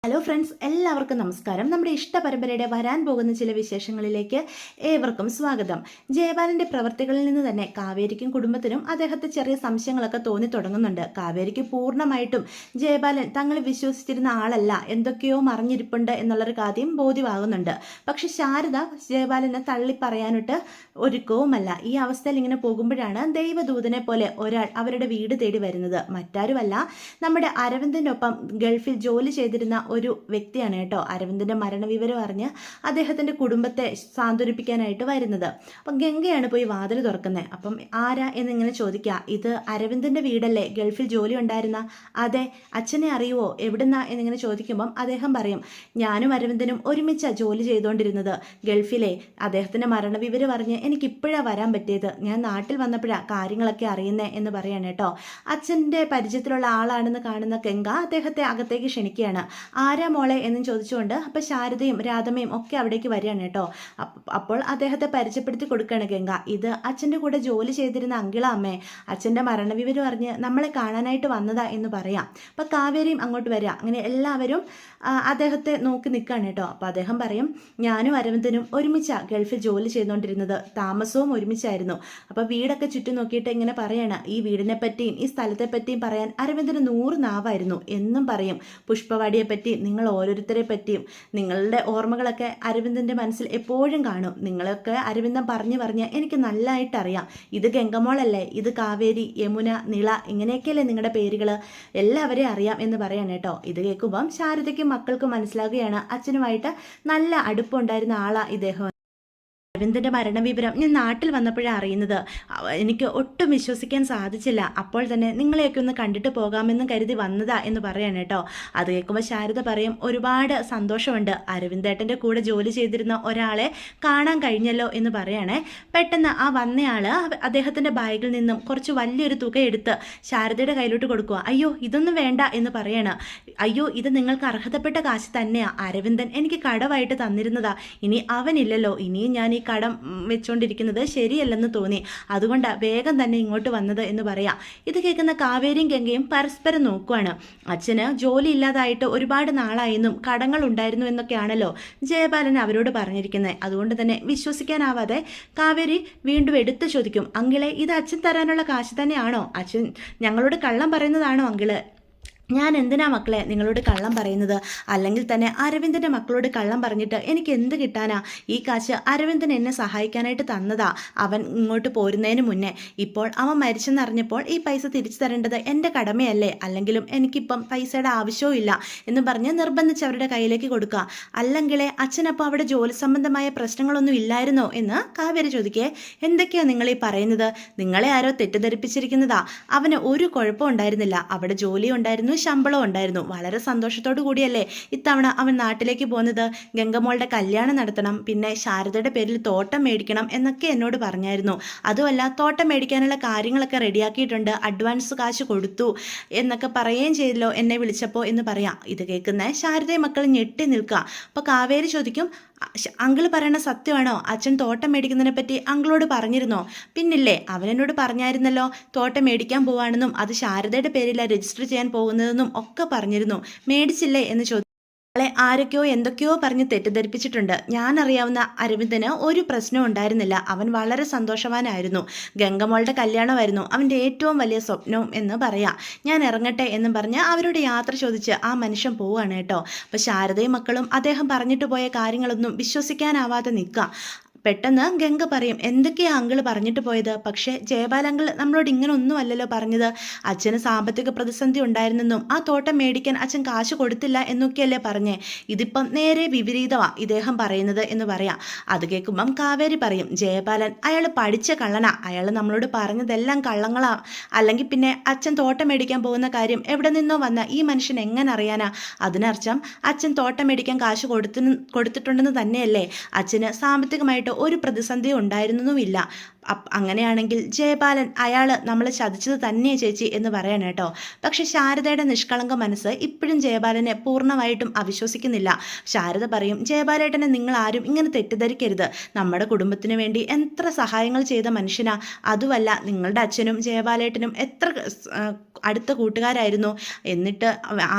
Hello friends, എല്ലാവർക്കും നമസ്കാരം. നമ്മുടെ ഇഷ്ട പരമ്പരയുടെ വരാൻ പോകുന്ന ചില വിശേഷങ്ങളിലേക്ക് ഏവർക്കും സ്വാഗതം. ജയപാലന്റെ പ്രവർത്തികളിൽ നിന്ന് തന്നെ കാവേരിക്കും കുടുംബത്തിനും അദ്ദേഹത്തെ ചെറിയ സംശയങ്ങളൊക്കെ തോന്നി തുടങ്ങുന്നുണ്ട്. കാവേരിക്ക് പൂർണ്ണമായിട്ടും ജയപാലൻ തങ്ങൾ വിശ്വസിച്ചിരുന്ന ആളല്ല, എന്തൊക്കെയോ മറിഞ്ഞിരിപ്പുണ്ട് എന്നുള്ളൊരു കാര്യം ബോധ്യമാകുന്നുണ്ട്. പക്ഷെ ശാരദ ജയപാലനെ തള്ളിപ്പറയാനിട്ട് ഒരുക്കവുമല്ല. ഈ അവസ്ഥയിൽ ഇങ്ങനെ പോകുമ്പോഴാണ് ദൈവദൂതനെ പോലെ ഒരാൾ അവരുടെ വീട് തേടി വരുന്നത്. മറ്റാരുമല്ല, നമ്മുടെ അരവിന്ദിന്റെ ഒപ്പം ഗൾഫിൽ ജോലി ചെയ്തിരുന്ന ഒരു വ്യക്തിയാണ് കേട്ടോ. അരവിന്ദിന്റെ മരണവിവരം അറിഞ്ഞ് അദ്ദേഹത്തിന്റെ കുടുംബത്തെ സാന്ത്വനിപ്പിക്കാനായിട്ട് വരുന്നത്. അപ്പം ഗംഗയാണ് പോയി വാതിൽ തുറക്കുന്നത്. അപ്പം ആരാ എന്നിങ്ങനെ ചോദിക്കുക. ഇത് അരവിന്ദിന്റെ വീടല്ലേ, ഗൾഫിൽ ജോലി ഉണ്ടായിരുന്ന? അതെ. അച്ഛനെ അറിയുവോ, എവിടുന്നാ എന്നിങ്ങനെ ചോദിക്കുമ്പം അദ്ദേഹം പറയും, ഞാനും അരവിന്ദനും ഒരുമിച്ചാ ജോലി ചെയ്തുകൊണ്ടിരുന്നത് ഗൾഫിലെ. അദ്ദേഹത്തിന്റെ മരണവിവരം അറിഞ്ഞ് എനിക്കിപ്പോഴാണ് വരാൻ പറ്റിയത്. ഞാൻ നാട്ടിൽ വന്നപ്പോഴാണ് കാര്യങ്ങളൊക്കെ അറിയുന്നേ എന്ന് പറയാണ് കേട്ടോ. അച്ഛൻ്റെ പരിചയത്തിലുള്ള ആളാണെന്ന് കാണുന്ന ഗംഗ അദ്ദേഹത്തെ അകത്തേക്ക് ക്ഷണിക്കുകയാണ്. ആരാ മോളെ എന്നും ചോദിച്ചുകൊണ്ട് അപ്പോൾ ശാരദയും രാധമ്മയും ഒക്കെ അവിടേക്ക് വരികയാണ് കേട്ടോ. അപ്പോൾ അദ്ദേഹത്തെ പരിചയപ്പെടുത്തി കൊടുക്കുകയാണ് ഗംഗ. ഇത് അച്ഛൻ്റെ കൂടെ ജോലി ചെയ്തിരുന്ന അങ്കിള അമ്മേ, അച്ഛൻ്റെ മരണവിവരം അറിഞ്ഞ് നമ്മളെ കാണാനായിട്ട് വന്നതാ എന്ന് പറയാം. അപ്പോൾ കാവേരിയും അങ്ങോട്ട് വരിക. അങ്ങനെ എല്ലാവരും അദ്ദേഹത്തെ നോക്കി നിൽക്കുകയാണ് കേട്ടോ. അപ്പോൾ അദ്ദേഹം പറയും, ഞാനും അരവിന്ദനും ഒരുമിച്ചാണ് ഗൾഫിൽ ജോലി ചെയ്തുകൊണ്ടിരുന്നത്, താമസവും ഒരുമിച്ചായിരുന്നു. അപ്പോൾ വീടൊക്കെ ചുറ്റും നോക്കിയിട്ട് ഇങ്ങനെ പറയാണ്, ഈ വീടിനെ പറ്റിയും ഈ സ്ഥലത്തെ പറ്റിയും പറയാൻ അരവിന്ദന് 100 നാവായിരുന്നു. എന്നും പറയും പുഷ്പവാടിയെ പറ്റി, നിങ്ങൾ ഓരോരുത്തരെ പറ്റിയും. നിങ്ങളുടെ ഓർമ്മകളൊക്കെ അരവിന്ദൻ്റെ മനസ്സിൽ എപ്പോഴും കാണും. നിങ്ങളൊക്കെ അരവിന്ദൻ പറഞ്ഞ് എനിക്ക് നല്ലതായിട്ട് അറിയാം. ഇത് ഗംഗമോളല്ലേ, ഇത് കാവേരി, യമുന, നിള, ഇങ്ങനെയൊക്കെയല്ലേ നിങ്ങളുടെ പേരുകൾ, എല്ലാവരെയും അറിയാം എന്ന് പറയാൻ കേട്ടോ. ഇത് കേൾക്കുമ്പം ശാരദയ്ക്കും മക്കൾക്കും മനസ്സിലാകുകയാണ് അച്ഛനുമായിട്ട് നല്ല അടുപ്പമുണ്ടായിരുന്ന ആളാ ഇദ്ദേഹം. അരവിന്ദൻ്റെ മരണവിവരം ഞാൻ നാട്ടിൽ വന്നപ്പോഴാണ് അറിയുന്നത്. എനിക്ക് ഒട്ടും വിശ്വസിക്കാൻ സാധിച്ചില്ല. അപ്പോൾ തന്നെ നിങ്ങളെയൊക്കെ ഒന്ന് കണ്ടിട്ട് പോകാമെന്നും കരുതി വന്നതാ എന്ന് പറയാണ് കേട്ടോ. അത് കേൾക്കുമ്പോൾ ശാരദ പറയും, ഒരുപാട് സന്തോഷമുണ്ട്. അരവിന്ദേട്ടൻ്റെ കൂടെ ജോലി ചെയ്തിരുന്ന ഒരാളെ കാണാൻ കഴിഞ്ഞല്ലോ എന്ന് പറയണേ. പെട്ടെന്ന് ആ വന്നയാൾ അദ്ദേഹത്തിൻ്റെ ബാഗിൽ നിന്നും കുറച്ച് വലിയൊരു തുക എടുത്ത് ശാരദയുടെ കയ്യിലോട്ട് കൊടുക്കുക. അയ്യോ, ഇതൊന്നും വേണ്ട എന്ന് പറയണം. അയ്യോ, ഇത് നിങ്ങൾക്ക് അർഹതപ്പെട്ട കാശ് തന്നെയാണ്. അരവിന്ദൻ എനിക്ക് കടമായിട്ട് തന്നിരുന്നതാ. ഇനി അവനില്ലല്ലോ, ഇനിയും ഞാൻ ഈ കടം വെച്ചുകൊണ്ടിരിക്കുന്നത് ശരിയല്ലെന്ന് തോന്നി. അതുകൊണ്ടാണ് വേഗം തന്നെ ഇങ്ങോട്ട് വന്നത് എന്ന് പറയാം. ഇത് കേൾക്കുന്ന കാവേരിയും ഗംഗയും പരസ്പരം നോക്കുവാണ്. അച്ഛന് ജോലി ഇല്ലാതായിട്ട് ഒരുപാട് നാളായെന്നും കടങ്ങൾ ഉണ്ടായിരുന്നു എന്നൊക്കെയാണല്ലോ ജയപാലൻ അവരോട് പറഞ്ഞിരിക്കുന്നത്. അതുകൊണ്ട് തന്നെ വിശ്വസിക്കാനാവാതെ കാവേരി വീണ്ടും എടുത്തു ചോദിക്കും, അങ്കിളെ, ഇത് അച്ഛൻ തരാനുള്ള കാശ് തന്നെയാണോ? അച്ഛൻ ഞങ്ങളോട് കള്ളം പറയുന്നതാണോ അങ്കിള്? ഞാൻ എന്തിനാ മക്കളെ നിങ്ങളോട് കള്ളം പറയുന്നത്? അല്ലെങ്കിൽ തന്നെ അരവിന്ദൻ്റെ മക്കളോട് കള്ളം പറഞ്ഞിട്ട് എനിക്ക് എന്ത് കിട്ടാനാ? ഈ കാശ് അരവിന്ദൻ എന്നെ സഹായിക്കാനായിട്ട് തന്നതാ, അവൻ ഇങ്ങോട്ട് പോരുന്നതിന് മുന്നേ. ഇപ്പോൾ അവൻ മരിച്ചെന്നറിഞ്ഞപ്പോൾ ഈ പൈസ തിരിച്ചു തരേണ്ടത് എൻ്റെ കടമയല്ലേ? അല്ലെങ്കിലും എനിക്കിപ്പം പൈസയുടെ ആവശ്യവും ഇല്ല എന്ന് പറഞ്ഞ് നിർബന്ധിച്ച് അവരുടെ കയ്യിലേക്ക് കൊടുക്കുക. അല്ലെങ്കിലേ അച്ഛനപ്പോൾ അവിടെ ജോലി സംബന്ധമായ പ്രശ്നങ്ങളൊന്നും ഇല്ലായിരുന്നോ എന്ന് കാവേരി ചോദിക്കേ. എന്തൊക്കെയാണ് നിങ്ങൾ ഈ പറയുന്നത്? നിങ്ങളെ ആരോ തെറ്റിദ്ധരിപ്പിച്ചിരിക്കുന്നതാ. അവന് ഒരു കുഴപ്പം ഉണ്ടായിരുന്നില്ല. അവിടെ ജോലി ഉണ്ടായിരുന്നു, ശമ്പളം ഉണ്ടായിരുന്നു. വളരെ സന്തോഷത്തോടു കൂടിയല്ലേ ഇത്തവണ അവൻ നാട്ടിലേക്ക് പോകുന്നത്. ഗംഗമോളുടെ കല്യാണം നടത്തണം, പിന്നെ ശാരദയുടെ പേരിൽ തോട്ടം മേടിക്കണം എന്നൊക്കെ എന്നോട് പറഞ്ഞായിരുന്നു. അതുമല്ല, തോട്ടം മേടിക്കാനുള്ള കാര്യങ്ങളൊക്കെ റെഡിയാക്കിയിട്ടുണ്ട്, അഡ്വാൻസ് കാശ് കൊടുത്തു എന്നൊക്കെ പറയുകയും ചെയ്തല്ലോ എന്നെ വിളിച്ചപ്പോൾ എന്ന് പറയാം. ഇത് കേൾക്കുന്ന ശാരദയും മക്കൾ ഞെട്ടി നിൽക്കുക. അപ്പോൾ കാവേരി ചോദിക്കും, അങ്കിള് പറയണ സത്യമാണോ? അച്ഛൻ തോട്ടം മേടിക്കുന്നതിനെ പറ്റി അങ്കിളോട് പറഞ്ഞിരുന്നോ? പിന്നില്ലേ, അവനെന്നോട് പറഞ്ഞായിരുന്നല്ലോ തോട്ടം മേടിക്കാൻ പോവാണെന്നും അത് ശാരദയുടെ പേരിലാണ് രജിസ്റ്റർ ചെയ്യാൻ പോകുന്നതെന്നും ഒക്കെ പറഞ്ഞിരുന്നു. മേടിച്ചില്ലേ എന്ന് ചോദിച്ചു. അവളെ ആരൊക്കെയോ എന്തൊക്കെയോ പറഞ്ഞ് തെറ്റിദ്ധരിപ്പിച്ചിട്ടുണ്ട്. ഞാൻ അറിയാവുന്ന അരവിന്ദന് ഒരു പ്രശ്നവും ഉണ്ടായിരുന്നില്ല. അവൻ വളരെ സന്തോഷവാനായിരുന്നു. ഗംഗമോളുടെ കല്യാണമായിരുന്നു അവൻ്റെ ഏറ്റവും വലിയ സ്വപ്നവും എന്ന് പറയാം. ഞാൻ ഇറങ്ങട്ടെ എന്നും പറഞ്ഞ് അവരോട് യാത്ര ചോദിച്ച് ആ മനുഷ്യൻ പോവുകയാണ് കേട്ടോ. അപ്പോൾ ശാരദയും മക്കളും അദ്ദേഹം പറഞ്ഞിട്ട് പോയ കാര്യങ്ങളൊന്നും വിശ്വസിക്കാനാവാതെ നിൽക്കുക. പെട്ടെന്ന് ഗംഗ പറയും, എന്തൊക്കെയാണ് അങ്കിള് പറഞ്ഞിട്ട് പോയത്? പക്ഷേ ജയപാൽ അങ്കിൾ നമ്മളോട് ഇങ്ങനെ ഒന്നും അല്ലല്ലോ പറഞ്ഞത്. അച്ഛന് സാമ്പത്തിക പ്രതിസന്ധി ഉണ്ടായിരുന്നെന്നും ആ തോട്ടം മേടിക്കാൻ അച്ഛൻ കാശ് കൊടുത്തില്ല എന്നൊക്കെയല്ലേ പറഞ്ഞേ. ഇതിപ്പം നേരെ വിപരീതമാണ് ഇദ്ദേഹം പറയുന്നത് എന്ന് പറയാം. അത് കേൾക്കുമ്പം കാവേരി പറയും, ജയപാലൻ അയാൾ പഠിച്ച കള്ളനാ. അയാൾ നമ്മളോട് പറഞ്ഞതെല്ലാം കള്ളങ്ങളാ. അല്ലെങ്കിൽ പിന്നെ അച്ഛൻ തോട്ടം മേടിക്കാൻ പോകുന്ന കാര്യം എവിടെ നിന്നോ വന്ന ഈ മനുഷ്യൻ എങ്ങനെ അറിയാനാ? അതിനർത്ഥം അച്ഛൻ തോട്ടം മേടിക്കാൻ കാശ് കൊടുത്തിട്ടുണ്ടെന്ന് തന്നെയല്ലേ. അച്ഛന് സാമ്പത്തികമായിട്ട് കാര്യമായിട്ട് ഒരു പ്രതിസന്ധിയും ഉണ്ടായിരുന്നതുമില്ല. അങ്ങനെയാണെങ്കിൽ ജയപാലൻ അയാൾ നമ്മളെ ചതിച്ചത് തന്നെ ചേച്ചി എന്ന് പറയണം കേട്ടോ. പക്ഷെ ശാരദയുടെ നിഷ്കളങ്ക മനസ്സ് ഇപ്പോഴും ജയപാലനെ പൂർണ്ണമായിട്ടും അവിശ്വസിക്കുന്നില്ല. ശാരദ പറയും, ജയപാലേട്ടനെ നിങ്ങൾ ആരും ഇങ്ങനെ തെറ്റിദ്ധരിക്കരുത്. നമ്മുടെ കുടുംബത്തിന് വേണ്ടി എത്ര സഹായങ്ങൾ ചെയ്ത മനുഷ്യനാ. അതുമല്ല, നിങ്ങളുടെ അച്ഛനും ജയപാലേട്ടനും എത്ര അടുത്ത കൂട്ടുകാരായിരുന്നു. എന്നിട്ട്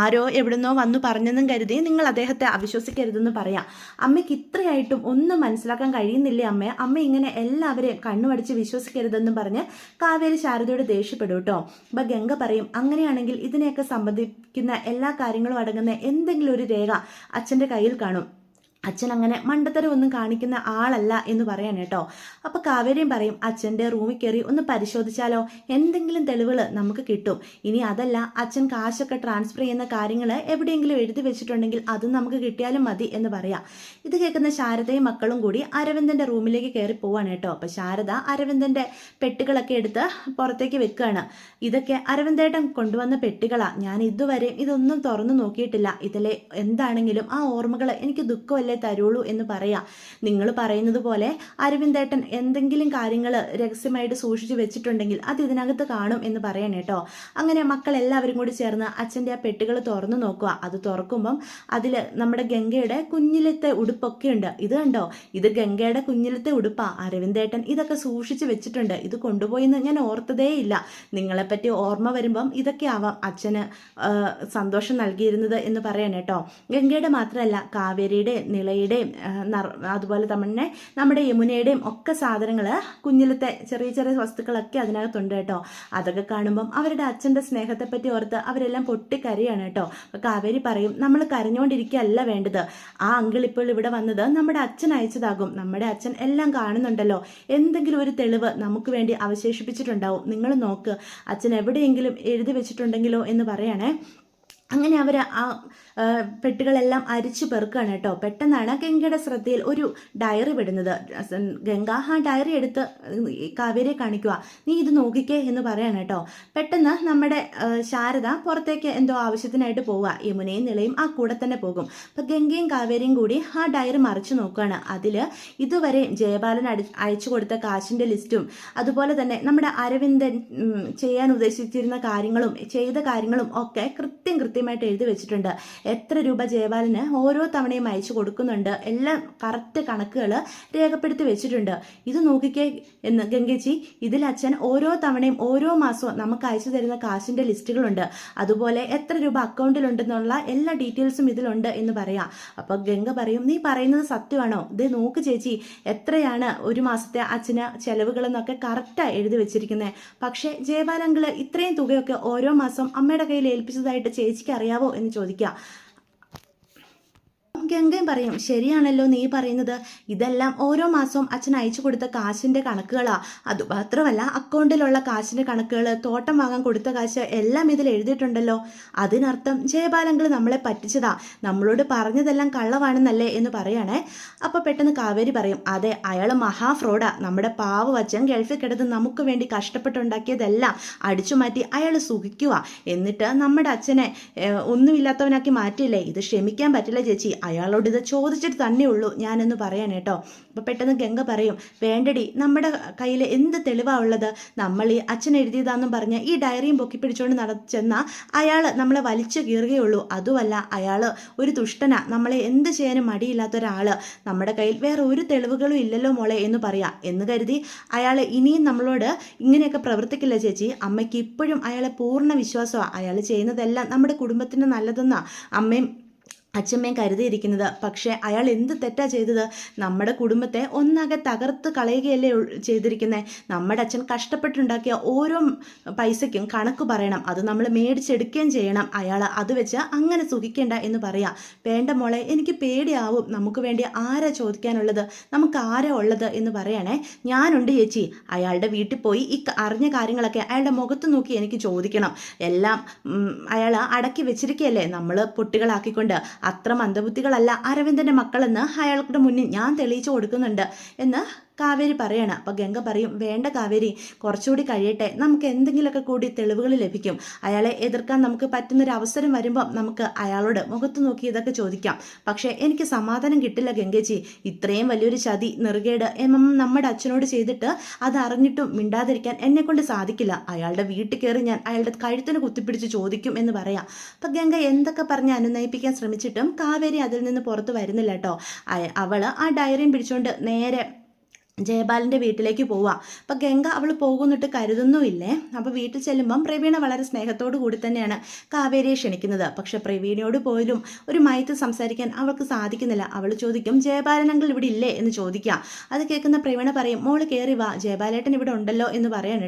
ആരോ എവിടുന്നോ വന്നു പറഞ്ഞെന്നും കരുതി നിങ്ങൾ അദ്ദേഹത്തെ അവിശ്വസിക്കരുതെന്ന് പറയാം. അമ്മയ്ക്ക് ഇത്രയായിട്ടും ഒന്നും മനസ്സിലാക്കാൻ കഴിയുന്നില്ലേ അമ്മ ഇങ്ങനെ എല്ലാവരെയും കണ്ണുമടിച്ച് വിശ്വസിക്കരുതെന്നും പറഞ്ഞ് കാവേരി ശാരദയോട് ദേഷ്യപ്പെടും കേട്ടോ. അപ്പം ഗംഗ പറയും, അങ്ങനെയാണെങ്കിൽ ഇതിനെയൊക്കെ സംബന്ധിക്കുന്ന എല്ലാ കാര്യങ്ങളും അടങ്ങുന്ന എന്തെങ്കിലും ഒരു രേഖ അച്ഛൻ്റെ കയ്യിൽ കാണും. അച്ഛൻ അങ്ങനെ മണ്ടത്തരം ഒന്നും കാണിക്കുന്ന ആളല്ല എന്ന് പറയാൻ കേട്ടോ. അപ്പോൾ കാവേരിയും പറയും, അച്ഛൻ്റെ റൂമിൽ കയറി ഒന്ന് പരിശോധിച്ചാലോ, എന്തെങ്കിലും തെളിവുകൾ നമുക്ക് കിട്ടും. ഇനി അതല്ല, അച്ഛൻ കാശൊക്കെ ട്രാൻസ്ഫർ ചെയ്യുന്ന കാര്യങ്ങൾ എവിടെയെങ്കിലും എഴുതി വെച്ചിട്ടുണ്ടെങ്കിൽ അതും നമുക്ക് കിട്ടിയാലും മതി എന്ന് പറയാം. ഇത് കേൾക്കുന്ന ശാരദയും മക്കളും കൂടി അരവിന്ദൻ്റെ റൂമിലേക്ക് കയറി പോവാണ് കേട്ടോ. അപ്പോൾ ശാരദ അരവിന്ദൻ്റെ പെട്ടികളൊക്കെ എടുത്ത് പുറത്തേക്ക് വെക്കുകയാണ്. ഇതൊക്കെ അരവിന്ദേട്ടൻ കൊണ്ടുവന്ന പെട്ടികളാണ്. ഞാൻ ഇതുവരെ ഇതൊന്നും തുറന്നു നോക്കിയിട്ടില്ല. ഇതിലെ എന്താണെങ്കിലും ആ ഓർമ്മകൾ എനിക്ക് ദുഃഖമല്ലേ തരുള്ളൂ എന്ന് പറയാം. നിങ്ങൾ പറയുന്നത് പോലെ അരവിന്ദേട്ടൻ എന്തെങ്കിലും കാര്യങ്ങൾ രഹസ്യമായിട്ട് സൂക്ഷിച്ചു വെച്ചിട്ടുണ്ടെങ്കിൽ അത് ഇതിനകത്ത് കാണും എന്ന് പറയണേ കേട്ടോ. അങ്ങനെ മക്കൾ എല്ലാവരും കൂടി ചേർന്ന് അച്ഛൻ്റെ ആ പെട്ടികൾ തുറന്നു നോക്കുക. അത് തുറക്കുമ്പം അതിൽ നമ്മുടെ ഗംഗയുടെ കുഞ്ഞിലത്തെ ഉടുപ്പൊക്കെ ഉണ്ട്. ഇത് കണ്ടോ, ഇത് ഗംഗയുടെ കുഞ്ഞിലത്തെ ഉടുപ്പാ. അരവിന്ദേട്ടൻ ഇതൊക്കെ സൂക്ഷിച്ചു വെച്ചിട്ടുണ്ട്. ഇത് കൊണ്ടുപോയിന്ന് ഞാൻ ഓർത്തതേ ഇല്ല. നിങ്ങളെപ്പറ്റി ഓർമ്മ വരുമ്പം ഇതൊക്കെ ആവാം അച്ഛന് സന്തോഷം നൽകിയിരുന്നത് എന്ന് പറയണേ കേട്ടോ. ഗംഗയുടെ മാത്രമല്ല, കാവേരിയുടെ, നിളയുടെയും അതുപോലെ തന്നെ നമ്മുടെ യമുനയുടെയും ഒക്കെ സാധനങ്ങൾ, കുഞ്ഞിലത്തെ ചെറിയ ചെറിയ വസ്തുക്കളൊക്കെ അതിനകത്തുണ്ട് കേട്ടോ. അതൊക്കെ കാണുമ്പം അവരുടെ അച്ഛൻ്റെ സ്നേഹത്തെപ്പറ്റി ഓർത്ത് അവരെല്ലാം പൊട്ടിക്കരയാണ് കേട്ടോ. അപ്പോൾ കാവേരി പറയും, നമ്മൾ കരഞ്ഞുകൊണ്ടിരിക്കുകയല്ല വേണ്ടത്. ആ അങ്കിൾ ഇപ്പോൾ ഇവിടെ വന്നത് നമ്മുടെ അച്ഛൻ അയച്ചതാകും. നമ്മുടെ അച്ഛൻ എല്ലാം കാണുന്നുണ്ടല്ലോ. എന്തെങ്കിലും ഒരു തെളിവ് നമുക്ക് വേണ്ടി അവശേഷിപ്പിച്ചിട്ടുണ്ടാവും. നിങ്ങൾ നോക്ക്, അച്ഛൻ എവിടെയെങ്കിലും എഴുതി വെച്ചിട്ടുണ്ടെങ്കിലോ എന്ന് പറയണേ. അങ്ങനെ അവർ ആ പെട്ടികളെല്ലാം അരിച്ചു പെറുക്കുകയാണ് കേട്ടോ. പെട്ടെന്നാണ് ഗംഗയുടെ ശ്രദ്ധയിൽ ഒരു ഡയറി വിടുന്നത്. ഗംഗ ആ ഡയറി എടുത്ത് കാവേരിയെ കാണിക്കുക. നീ ഇത് നോക്കിക്കേ എന്ന് പറയാണ് കേട്ടോ. പെട്ടെന്ന് നമ്മുടെ ശാരദ പുറത്തേക്ക് എന്തോ ആവശ്യത്തിനായിട്ട് പോവുക. യമുനയും നിളയും ആ കൂടെ തന്നെ പോകും. അപ്പം ഗംഗയും കാവേരിയും കൂടി ആ ഡയറി മറിച്ചു നോക്കുകയാണ്. അതിൽ ഇതുവരെ ജയപാലൻ അയച്ചു കൊടുത്ത കാശിൻ്റെ ലിസ്റ്റും അതുപോലെ തന്നെ നമ്മുടെ അരവിന്ദൻ ചെയ്യാൻ ഉദ്ദേശിച്ചിരുന്ന കാര്യങ്ങളും ചെയ്ത കാര്യങ്ങളും ഒക്കെ കൃത്യമായിട്ട് എഴുതി വെച്ചിട്ടുണ്ട്. എത്ര രൂപ ജയപാലന് ഓരോ തവണയും അയച്ചു കൊടുക്കുന്നുണ്ട്, എല്ലാം കറക്റ്റ് കണക്കുകൾ രേഖപ്പെടുത്തി വെച്ചിട്ടുണ്ട്. ഇത് നോക്കിക്കേ എന്ന് ഗംഗേച്ചി, ഇതിൽ അച്ഛൻ ഓരോ തവണയും ഓരോ മാസവും നമുക്ക് അയച്ചു തരുന്ന കാശിൻ്റെ ലിസ്റ്റുകളുണ്ട്. അതുപോലെ എത്ര രൂപ അക്കൗണ്ടിലുണ്ടെന്നുള്ള എല്ലാ ഡീറ്റെയിൽസും ഇതിലുണ്ട് എന്ന് പറയാം. അപ്പോൾ ഗംഗ പറയും, നീ പറയുന്നത് സത്യമാണോ? ഇത് നോക്ക് ചേച്ചി, എത്രയാണ് ഒരു മാസത്തെ അച്ഛന് ചെലവുകളെന്നൊക്കെ കറക്റ്റാണ് എഴുതി വെച്ചിരിക്കുന്നത്. പക്ഷേ ജയപാലങ്കിള് ഇത്രയും തുകയൊക്കെ ഓരോ മാസം അമ്മയുടെ കയ്യിൽ ഏൽപ്പിച്ചതായിട്ട് ചേച്ചിക്ക് അറിയാവോ എന്ന് ചോദിക്കുക. ഗംഗയും പറയും, ശരിയാണല്ലോ നീ പറയുന്നത്. ഇതെല്ലാം ഓരോ മാസവും അച്ഛൻ അയച്ചു കൊടുത്ത കാശിൻ്റെ കണക്കുകളാണ്. അതുമാത്രമല്ല, അക്കൗണ്ടിലുള്ള കാശിൻ്റെ കണക്കുകൾ, തോട്ടം വാങ്ങാൻ കൊടുത്ത കാശ് എല്ലാം ഇതിൽ എഴുതിയിട്ടുണ്ടല്ലോ. അതിനർത്ഥം ജയപാലങ്കിൾ നമ്മളെ പറ്റിച്ചതാ, നമ്മളോട് പറഞ്ഞതെല്ലാം കള്ളവാണെന്നല്ലേ എന്ന് പറയണേ. അപ്പോൾ പെട്ടെന്ന് കാവേരി പറയും, അതെ, അയാൾ മഹാ ഫ്രോഡാ. നമ്മുടെ പാവ അച്ഛൻ ഗൾഫിൽ കിടന്ന് നമുക്ക് വേണ്ടി കഷ്ടപ്പെട്ടുണ്ടാക്കിയതെല്ലാം അടിച്ചു മാറ്റി അയാൾ സുഖിക്കുക. എന്നിട്ട് നമ്മുടെ അച്ഛനെ ഒന്നുമില്ലാത്തവനാക്കി മാറ്റിയില്ലേ. ഇത് ക്ഷമിക്കാൻ പറ്റില്ല ചേച്ചി. അയാളോട് ഇത് ചോദിച്ചിട്ട് തന്നെ ഉള്ളൂ ഞാനെന്ന് പറയാൻ കേട്ടോ. അപ്പോൾ പെട്ടെന്ന് ഗംഗ പറയും, വേണ്ടടി, നമ്മുടെ കയ്യിൽ എന്ത് തെളിവാണ് ഉള്ളത്? നമ്മൾ ഈ അച്ഛൻ എഴുതിയതാണെന്നും പറഞ്ഞ് ഈ ഡയറിയും പൊക്കി പിടിച്ചുകൊണ്ട് ചെന്നാൽ അയാൾ നമ്മളെ വലിച്ചു കീറുകയുള്ളൂ. അതുമല്ല, അയാൾ ഒരു ദുഷ്ടനാ. നമ്മളെ എന്ത് ചെയ്യാനും മടിയില്ലാത്ത ഒരാൾ. നമ്മുടെ കയ്യിൽ വേറെ ഒരു തെളിവുകളും ഇല്ലല്ലോ മോളെ എന്ന് പറയാം. എന്ന് കരുതി അയാൾ ഇനിയും നമ്മളോട് ഇങ്ങനെയൊക്കെ പ്രവർത്തിക്കില്ല ചേച്ചി. അമ്മയ്ക്ക് ഇപ്പോഴും അയാളെ പൂർണ്ണ വിശ്വാസമാണ്. അയാൾ ചെയ്യുന്നതെല്ലാം നമ്മുടെ കുടുംബത്തിന് നല്ലതെന്നാണ് അമ്മയും അച്ഛമ്മയും കരുതിയിരിക്കുന്നത്. പക്ഷേ അയാൾ എന്ത് തെറ്റാ ചെയ്തത്? നമ്മുടെ കുടുംബത്തെ ഒന്നാകെ തകർത്ത് കളയുകയല്ലേ ചെയ്തിരിക്കുന്നത്. നമ്മുടെ അച്ഛൻ കഷ്ടപ്പെട്ടുണ്ടാക്കിയ ഓരോ പൈസയ്ക്കും കണക്ക് പറയണം. അത് നമ്മൾ മേടിച്ചെടുക്കുകയും ചെയ്യണം. അയാൾ അത് വെച്ച് അങ്ങനെ സുഖിക്കേണ്ട എന്ന് പറയാം. വേണ്ട മോളെ, എനിക്ക് പേടിയാവും. നമുക്ക് വേണ്ടി ആരാ ചോദിക്കാനുള്ളത്? നമുക്ക് ആരാ ഉള്ളത് എന്ന് പറയണേ. ഞാനുണ്ട് ചേച്ചി. അയാളുടെ വീട്ടിൽ പോയി ഈ അറിഞ്ഞ കാര്യങ്ങളൊക്കെ അയാളുടെ മുഖത്ത് നോക്കി എനിക്ക് ചോദിക്കണം. എല്ലാം അയാൾ അടക്കി വെച്ചിരിക്കുകയല്ലേ നമ്മൾ പൊട്ടികളാക്കിക്കൊണ്ട്. അത്ര മന്ദബുദ്ധികളല്ല അരവിന്ദൻ്റെ മക്കളെന്ന് അയാളുടെ മുന്നിൽ ഞാൻ തെളിയിച്ചു കൊടുക്കുന്നുണ്ട് എന്ന് കാവേരി പറയാണ്. അപ്പോൾ ഗംഗ പറയും, വേണ്ട കാവേരി, കുറച്ചുകൂടി കഴിയട്ടെ, നമുക്ക് എന്തെങ്കിലുമൊക്കെ കൂടി തെളിവുകൾ ലഭിക്കും. അയാളെ എതിർക്കാൻ നമുക്ക് പറ്റുന്നൊരു അവസരം വരുമ്പോൾ നമുക്ക് അയാളോട് മുഖത്ത് നോക്കി ഇതൊക്കെ ചോദിക്കാം. പക്ഷേ എനിക്ക് സമാധാനം കിട്ടില്ല ഗംഗേച്ചി. ഇത്രയും വലിയൊരു ചതി നെറുകേട് നമ്മുടെ അച്ഛനോട് ചെയ്തിട്ട് അത് അറിഞ്ഞിട്ടും മിണ്ടാതിരിക്കാൻ എന്നെ കൊണ്ട് സാധിക്കില്ല. അയാളുടെ വീട്ടിൽ കയറി ഞാൻ അയാളുടെ കഴുത്തിന് കുത്തിപ്പിടിച്ച് ചോദിക്കും എന്ന് പറയാം. അപ്പം ഗംഗ എന്തൊക്കെ പറഞ്ഞ് അനുനയിപ്പിക്കാൻ ശ്രമിച്ചിട്ടും കാവേരി അതിൽ നിന്ന് പുറത്ത് വരുന്നില്ല കേട്ടോ. അവൾ ആ ഡയറിയും പിടിച്ചുകൊണ്ട് നേരെ ജയപാലിൻ്റെ വീട്ടിലേക്ക് പോവാം. അപ്പം ഗംഗ അവൾ പോകുന്നിട്ട് കരുതുന്നുമില്ലേ. അപ്പോൾ വീട്ടിൽ ചെല്ലുമ്പം പ്രവീണ വളരെ സ്നേഹത്തോടു കൂടി തന്നെയാണ് കാവേരിയെ ക്ഷണിക്കുന്നത്. പക്ഷെ പ്രവീണയോട് പോലും ഒരു മയത്ത് സംസാരിക്കാൻ അവൾക്ക് സാധിക്കുന്നില്ല. അവൾ ചോദിക്കും, ജയപാലൻ അങ്കിൾ ഇവിടെ ഇല്ലേ എന്ന് ചോദിക്കാം. അത് കേൾക്കുന്ന പ്രവീണ പറയും, മോള് കയറി വാ, ജയപാലേട്ടൻ ഇവിടെ ഉണ്ടല്ലോ എന്ന് പറയാണ്.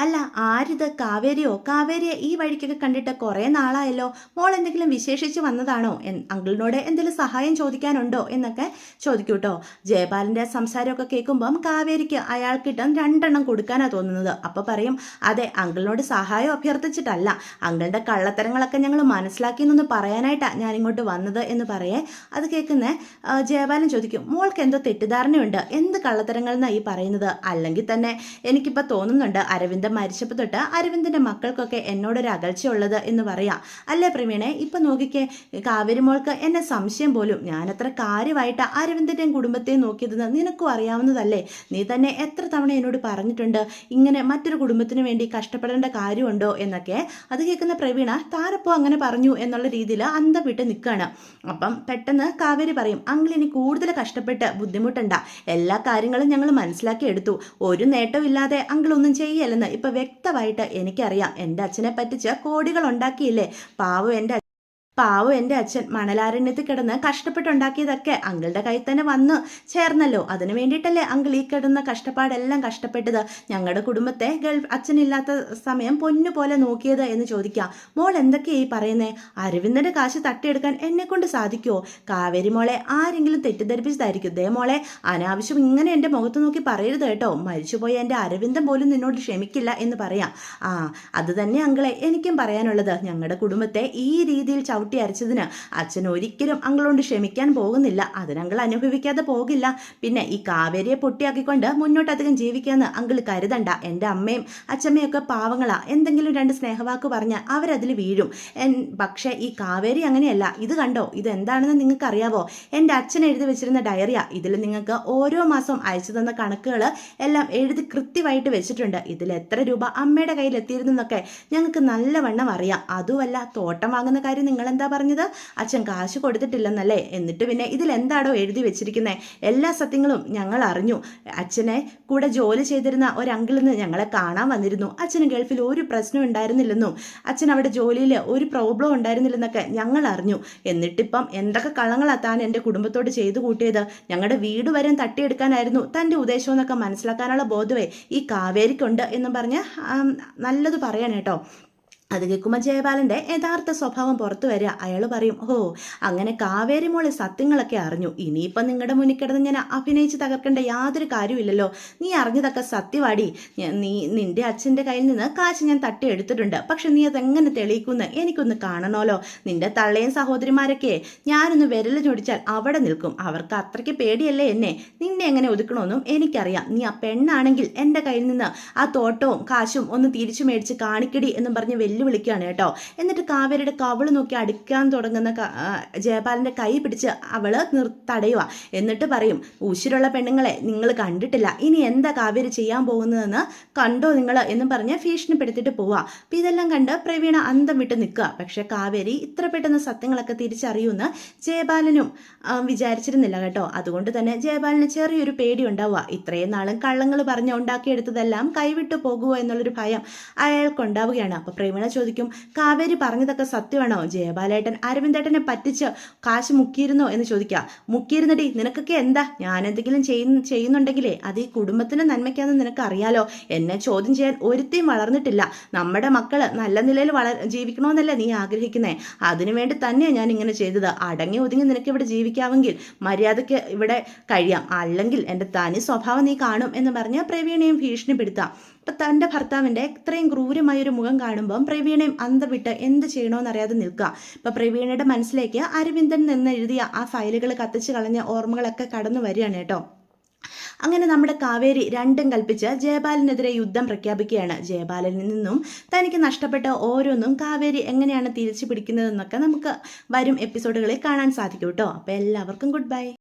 അല്ല, ആരിത്? കാവേരിയോ? കാവേരിയെ ഈ വഴിക്കൊക്കെ കണ്ടിട്ട് കുറേ നാളായല്ലോ. മോൾ എന്തെങ്കിലും വിശേഷിച്ച് വന്നതാണോ? അങ്കിളിനോട് എന്തെങ്കിലും സഹായം ചോദിക്കാനുണ്ടോ എന്നൊക്കെ ചോദിക്കൂട്ടോ. ജയപാലിൻ്റെ സംസാരമൊക്കെ കേൾക്കുമ്പം കാവേരിക്ക് അയാൾക്കിട്ടും 2 എണ്ണം കൊടുക്കാനാണ് തോന്നുന്നത്. അപ്പോൾ പറയും, അതെ, അങ്കിളിനോട് സഹായം അഭ്യർത്ഥിച്ചിട്ടല്ല, അങ്കിളുടെ കള്ളത്തരങ്ങളൊക്കെ ഞങ്ങൾ മനസ്സിലാക്കിയെന്നൊന്ന് പറയാനായിട്ടാണ് ഞാനിങ്ങോട്ട് വന്നത് എന്ന് പറയേ. അത് കേൾക്കുന്ന ജയപാലൻ ചോദിക്കും, മോൾക്ക് എന്തോ തെറ്റിദ്ധാരണയുണ്ട്, എന്ത് കള്ളത്തരങ്ങൾ എന്നാണ് ഈ പറയുന്നത്? അല്ലെങ്കിൽ തന്നെ എനിക്കിപ്പോൾ തോന്നുന്നുണ്ട് അരവിന്ദ് മരിച്ചപ്പോൾ തൊട്ട് അരവിന്ദിന്റെ മക്കൾക്കൊക്കെ എന്നോടൊരു അകൽച്ചയുള്ളത് എന്ന് പറയാം. അല്ലേ പ്രവീണെ, ഇപ്പൊ നോക്കിക്കേ, കാവേരി മോൾക്ക് എന്നെ സംശയം പോലും. ഞാനത്ര കാര്യമായിട്ട് അരവിന്ദിന്റെയും കുടുംബത്തെയും നോക്കിയതെന്ന് നിനക്കും അറിയാവുന്നതല്ലേ? നീ തന്നെ എത്ര തവണ എന്നോട് പറഞ്ഞിട്ടുണ്ട് ഇങ്ങനെ മറ്റൊരു കുടുംബത്തിന് വേണ്ടി കഷ്ടപ്പെടേണ്ട കാര്യമുണ്ടോ എന്നൊക്കെ. അത് കേൾക്കുന്ന പ്രവീണ താരപ്പോ അങ്ങനെ പറഞ്ഞു എന്നുള്ള രീതിയിൽ അന്തം വിട്ട് നിൽക്കുകയാണ്. അപ്പം പെട്ടെന്ന് കാവേരി പറയും, അങ്കിൾ ഇനി കൂടുതൽ കഷ്ടപ്പെട്ട് ബുദ്ധിമുട്ടണ്ട, എല്ലാ കാര്യങ്ങളും ഞങ്ങൾ മനസ്സിലാക്കി എടുത്തു. ഒരു നേട്ടവും ഇല്ലാതെ അങ്കിൾ ഒന്നും ചെയ്യല്ലെന്ന് ഇപ്പൊ വ്യക്തമായിട്ട് എനിക്കറിയാം. എൻ്റെ അച്ഛനെ പറ്റിച്ച് കോടികൾ ഉണ്ടാക്കിയില്ലേ പാവം എൻ്റെ അച്ഛൻ മണലാരണ്യത്തിൽ കിടന്ന് കഷ്ടപ്പെട്ടുണ്ടാക്കിയതൊക്കെ അങ്കിളുടെ കയ്യിൽ തന്നെ വന്ന് ചേർന്നല്ലോ. അതിനു വേണ്ടിയിട്ടല്ലേ അങ്കിൾ ഈ കിടന്ന കഷ്ടപ്പാടെല്ലാം കഷ്ടപ്പെട്ടത്, ഞങ്ങളുടെ കുടുംബത്തെ അച്ഛനില്ലാത്ത സമയം പൊന്നുപോലെ നോക്കിയത് എന്ന് ചോദിക്കാം. മോൾ എന്തൊക്കെയായി പറയുന്നേ? അരവിന്ദന്റെ കാശ് തട്ടിയെടുക്കാൻ എന്നെ കൊണ്ട് സാധിക്കുമോ? കാവേരി മോളെ ആരെങ്കിലും തെറ്റിദ്ധരിപ്പിച്ചതായിരിക്കും. ദേ മോളെ, അനാവശ്യം ഇങ്ങനെ എൻ്റെ മുഖത്ത് നോക്കി പറയരുത് കേട്ടോ. മരിച്ചുപോയ എൻ്റെ അരവിന്ദൻ പോലും നിന്നോട് ക്ഷമിക്കില്ല എന്ന് പറയാം. അത് തന്നെ അങ്കിളെ എനിക്കും പറയാനുള്ളത്. ഞങ്ങളുടെ കുടുംബത്തെ ഈ രീതിയിൽ അരച്ചതിന് അച്ഛൻ ഒരിക്കലും അങ്കിളോട് ക്ഷമിക്കാൻ പോകുന്നില്ല. അതിനങ്കിൾ അനുഭവിക്കാതെ പോകില്ല. പിന്നെ ഈ കാവേരിയെ പൊട്ടിയാക്കിക്കൊണ്ട് മുന്നോട്ട് അധികം ജീവിക്കാന്ന് അങ്കിൾ കരുതണ്ട. എൻ്റെ അമ്മയും അച്ഛമ്മയൊക്കെ പാവങ്ങളാ. എന്തെങ്കിലും 2 സ്നേഹവാക്ക് പറഞ്ഞാൽ അവരതിൽ വീഴും. പക്ഷേ ഈ കാവേരി അങ്ങനെയല്ല. ഇത് കണ്ടോ, ഇതെന്താണെന്ന് നിങ്ങൾക്ക് അറിയാവോ? എൻ്റെ അച്ഛൻ എഴുതി വെച്ചിരുന്ന ഡയറിയാ. ഇതിൽ നിങ്ങൾക്ക് ഓരോ മാസവും അയച്ചു തന്ന കണക്കുകൾ എല്ലാം എഴുതി കൃത്യമായിട്ട് വെച്ചിട്ടുണ്ട്. ഇതിൽ എത്ര രൂപ അമ്മയുടെ കയ്യിൽ എത്തിയിരുന്നൊക്കെ ഞങ്ങൾക്ക് നല്ലവണ്ണം അറിയാം. അതുമല്ല, തോട്ടം വാങ്ങുന്ന കാര്യം നിങ്ങൾ എന്താ പറഞ്ഞത്? അച്ഛൻ കാശ് കൊടുത്തിട്ടില്ലെന്നല്ലേ? എന്നിട്ട് പിന്നെ ഇതിൽ എന്താടോ എഴുതി വെച്ചിരിക്കുന്നത്? എല്ലാ സത്യങ്ങളും ഞങ്ങൾ അറിഞ്ഞു. അച്ഛനെ കൂടെ ജോലി ചെയ്തിരുന്ന ഒരു അങ്കിളിൽ നിന്ന് ഞങ്ങളെ കാണാൻ വന്നിരുന്നു. അച്ഛന് ഗൾഫിൽ ഒരു പ്രശ്നം ഉണ്ടായിരുന്നില്ലെന്നും അച്ഛൻ അവിടെ ജോലിയിൽ ഒരു പ്രോബ്ലം ഉണ്ടായിരുന്നില്ലെന്നൊക്കെ ഞങ്ങൾ അറിഞ്ഞു. എന്നിട്ടിപ്പം എന്തൊക്കെ കള്ളങ്ങളാണ് താൻ എൻ്റെ കുടുംബത്തോട് ചെയ്തു കൂട്ടിയത്? ഞങ്ങളുടെ വീട് വരെ തട്ടിയെടുക്കാനായിരുന്നു തൻ്റെ ഉദ്ദേശം എന്നൊക്കെ മനസ്സിലാക്കാനുള്ള ബോധമേ ഈ കാവേരിക്കുണ്ട് എന്നും പറഞ്ഞ് നല്ലത് പറയാൻ കേട്ടോ. അത് കേൾക്കുമ്പോൾ ജയപാലൻ്റെ യഥാർത്ഥ സ്വഭാവം പുറത്തു വരിക. അയാൾ പറയും, ഓ അങ്ങനെ കാവേരി മോളെ സത്യങ്ങളൊക്കെ അറിഞ്ഞു. ഇനിയിപ്പം നിങ്ങളുടെ മുന്നിൽ കിടന്ന് ഞാൻ അഭിനയിച്ച് തകർക്കേണ്ട യാതൊരു കാര്യമില്ലല്ലോ. നീ അറിഞ്ഞതൊക്കെ സത്യവാടി. നിന്റെ അച്ഛൻ്റെ കയ്യിൽ നിന്ന് കാശ് ഞാൻ തട്ടിയെടുത്തിട്ടുണ്ട്. പക്ഷെ നീ അതെങ്ങനെ തെളിയിക്കുമെന്ന് എനിക്കൊന്ന് കാണണമല്ലോ. നിന്റെ തള്ളയും സഹോദരിമാരൊക്കെ ഞാനൊന്ന് വിരൽ ചൊടിച്ചാൽ അവിടെ നിൽക്കും. അവർക്ക് അത്രയ്ക്ക് പേടിയല്ലേ എന്നെ. നിന്നെ എങ്ങനെ ഒതുക്കണമെന്നും എനിക്കറിയാം. നീ ആ പെണ്ണാണെങ്കിൽ എൻ്റെ കയ്യിൽ നിന്ന് ആ തോട്ടവും കാശും ഒന്ന് തിരിച്ചു മേടിച്ച് കാണിക്കടി എന്നും പറഞ്ഞ് വിളിക്കുകയാണ് കേട്ടോ. എന്നിട്ട് കാവേരിയുടെ കവിള് നോക്കി അടുക്കാൻ തുടങ്ങുന്ന ജയപാലന്റെ കൈ പിടിച്ച് അവള് തടയുക. എന്നിട്ട് പറയും, ഉശിരുള്ള പെണ്ണുങ്ങളെ നിങ്ങൾ കണ്ടിട്ടില്ല, ഇനി എന്താ കാവേരി ചെയ്യാൻ പോകുന്നതെന്ന് കണ്ടോ നിങ്ങൾ എന്നും പറഞ്ഞ് ഭീഷണിപ്പെടുത്തിയിട്ട് പോവാ. അപ്പം ഇതെല്ലാം കണ്ട് പ്രവീണ അന്തം വിട്ട് നിൽക്കുക. പക്ഷെ കാവേരി ഇത്ര പെട്ടെന്ന് സത്യങ്ങളൊക്കെ തിരിച്ചറിയുമെന്ന് ജയപാലനും വിചാരിച്ചിരുന്നില്ല കേട്ടോ. അതുകൊണ്ട് തന്നെ ജയപാലന് ചെറിയൊരു പേടി ഉണ്ടാവുക. ഇത്രയും നാളും കള്ളങ്ങൾ പറഞ്ഞ് ഉണ്ടാക്കിയെടുത്തതെല്ലാം കൈവിട്ടു പോകുമോ എന്നുള്ളൊരു ഭയം അയാൾക്കുണ്ടാവുകയാണ്. അപ്പോൾ പ്രവീണ ചോദിക്കും, കാവേരി പറഞ്ഞതൊക്കെ സത്യമാണോ? ജയപാലേട്ടൻ അരവിന്ദേട്ടനെ പറ്റിച്ച് കാശ് മുക്കിയിരുന്നോ എന്ന് ചോദിക്കുക. മുക്കിയിരുന്നടി, നിനക്കൊക്കെ എന്താ? ഞാൻ എന്തെങ്കിലും ചെയ്യുന്നുണ്ടെങ്കിലേ അത് ഈ കുടുംബത്തിന് നന്മയ്ക്കാന്ന് നിനക്ക് അറിയാലോ. എന്നെ ചോദ്യം ചെയ്യാൻ ഒരുത്തിയും വളർന്നിട്ടില്ല. നമ്മുടെ മക്കള് നല്ല നിലയിൽ ജീവിക്കണമെന്നല്ലേ നീ ആഗ്രഹിക്കുന്നേ? അതിനുവേണ്ടി തന്നെയാണ് ഞാൻ ഇങ്ങനെ ചെയ്തത്. അടങ്ങി ഒതുങ്ങി നിനക്ക് ഇവിടെ ജീവിക്കാമെങ്കിൽ മര്യാദയ്ക്ക് ഇവിടെ കഴിയാം, അല്ലെങ്കിൽ എൻ്റെ തനി സ്വഭാവം നീ കാണും എന്ന് പറഞ്ഞ് പ്രവീണയും ഭീഷണിപ്പെടുത്താം. അപ്പം തൻ്റെ ഭർത്താവിൻ്റെ ഇത്രയും ക്രൂരമായൊരു മുഖം കാണുമ്പം പ്രവീണയും അന്തം വിട്ട് എന്ത് ചെയ്യണമെന്നറിയാതെ നിൽക്കുക. ഇപ്പം പ്രവീണയുടെ മനസ്സിലേക്ക് അരവിന്ദൻ നിന്ന് എഴുതിയ ആ ഫയലുകൾ കത്തിച്ച് കളഞ്ഞ ഓർമ്മകളൊക്കെ കടന്നു വരികയാണ് കേട്ടോ. അങ്ങനെ നമ്മുടെ കാവേരി രണ്ടും കൽപ്പിച്ച് ജയപാലിനെതിരെ യുദ്ധം പ്രഖ്യാപിക്കുകയാണ്. ജയപാലിൽ നിന്നും തനിക്ക് നഷ്ടപ്പെട്ട ഓരോന്നും കാവേരി എങ്ങനെയാണ് തിരിച്ചു പിടിക്കുന്നതെന്നൊക്കെ നമുക്ക് വരും എപ്പിസോഡുകളിൽ കാണാൻ സാധിക്കും കേട്ടോ. അപ്പോൾ എല്ലാവർക്കും ഗുഡ് ബൈ.